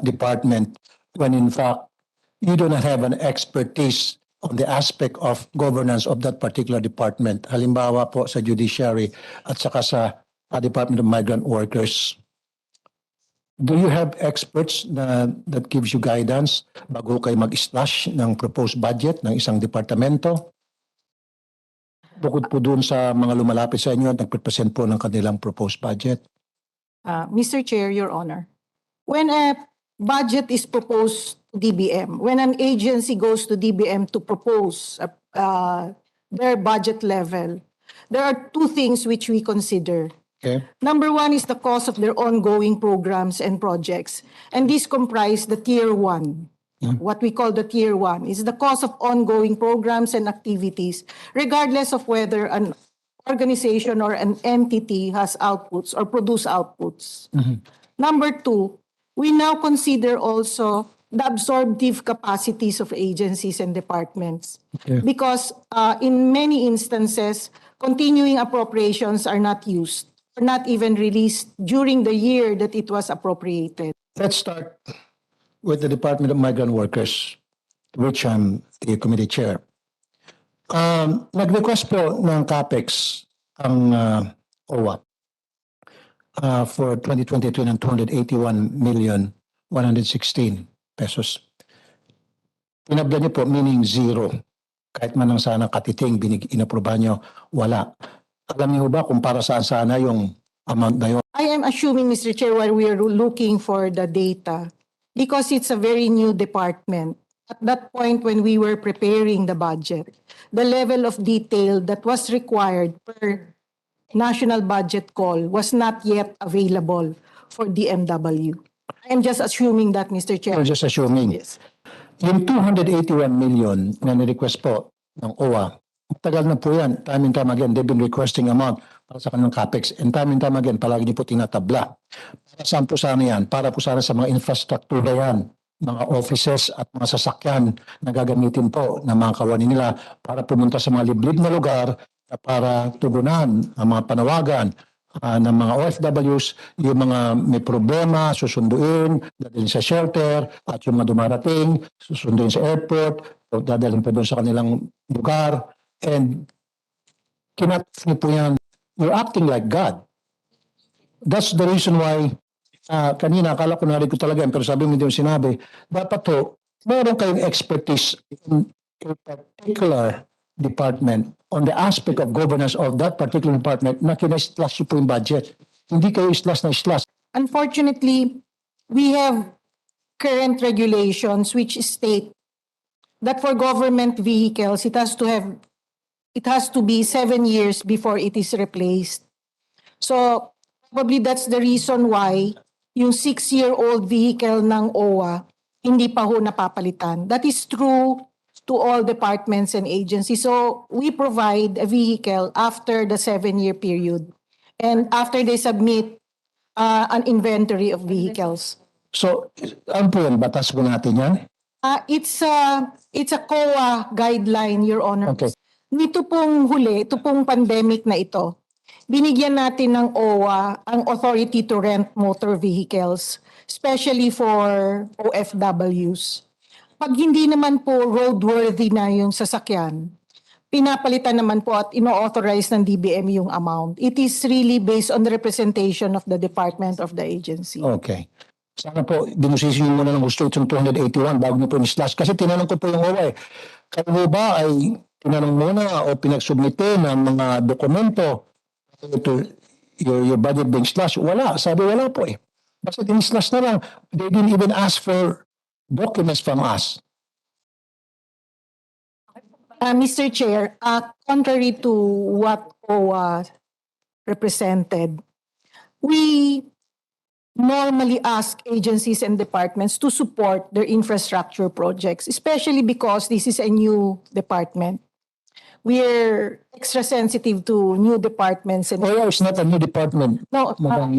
department when in fact you do not have an expertise on the aspect of governance of that particular department. Halimbawa po sa judiciary at saka sa Department of Migrant Workers. Do you have experts that gives you guidance bago kayo mag-slash ng proposed budget ng isang departamento? Bukod po doon sa mga lumalapit sa inyo at nagpresent po ng kanilang proposed budget. Mr. Chair, Your Honor, when a budget is proposed to DBM, when an agency goes to DBM to propose their budget level, there are two things which we consider. Okay. Number one is the cost of their ongoing programs and projects. And these comprise the tier one. What we call the tier one is the cost of ongoing programs and activities, regardless of whether an organization or an entity has outputs or produce outputs. Number two, we now consider also the absorptive capacities of agencies and departments. Okay. Because in many instances, continuing appropriations are not used, or not even released during the year that it was appropriated. Let's start with the Department of Migrant Workers, which I'm the committee chair. Nag-request po ng CAPEX ang OWA for 2022 ng 281,116 pesos. Pinabla niyo po, meaning zero. Kahit man lang sana katiting, inaproba niyo, wala. Alam niyo ba kung para saan sana yung amount na yun? I am assuming, Mr. Chair, while we are looking for the data, because it's a very new department, at that point when we were preparing the budget, the level of detail that was required per national budget call was not yet available for DMW. I am just assuming that, Mr. Chair. You're just assuming. Yes. Yung 281 million na ni-request po ng OWA, tagal na po yan. Time and time again, they've been requesting amount para sa kanilang CAPEX. And time and time again, palagi niyo po tinatabla. Para saan po sana yan? Para po sana sa mga infrastructure na yan, mga offices at mga sasakyan na gagamitin po ng mga kawani nila para pumunta sa mga liblib na lugar para tugunan ang mga panawagan ng mga OFWs, yung mga may problema, susunduin, dadalhin sa shelter, at yung mga dumarating, susunduin sa airport, dadalhin pa doon sa kanilang lugar. And kinatapos niyo po yan, you're acting like God. That's the reason why, kanina akala ko narinig ko talaga, pero sabi mo din yung sinabi, dapat to, meron kayong expertise in a particular department on the aspect of governance of that particular department na kina-slash po yung budget. Hindi kayo slash na slash. Unfortunately, we have current regulations which state that for government vehicles, it has to be 7 years before it is replaced. So probably that's the reason why yung 6-year-old vehicle ng OWA hindi pa ho napapalitan. That is true to all departments and agencies. So we provide a vehicle after the 7-year period and after they submit an inventory of vehicles. So, ano po yan? Batas po natin yan? It's a COA guideline, Your Honor. Okay. Nito pong huli, ito pong pandemic na ito, binigyan natin ng OWA ang authority to rent motor vehicles, especially for OFWs. Pag hindi naman po roadworthy na yung sasakyan, pinapalitan naman po at ino-authorize ng DBM yung amount. It is really based on the representation of the department of the agency. Okay. Sana po, binusisi nyo muna ng gusto itong 281 bago nyo po ni-slash. Kasi tinanong ko po yung OWA eh. Kayo ba ay tinanong muna o pinagsubmite ng mga dokumento to your budget being slashed? Wala. Sabi wala po eh. Basta in-slash na lang. They didn't even ask for documents from us. Mr. Chair, contrary to what OWA represented, we normally ask agencies and departments to support their infrastructure projects, especially because this is a new department. We're extra sensitive to new departments. And OWA is not a new department. no, Madam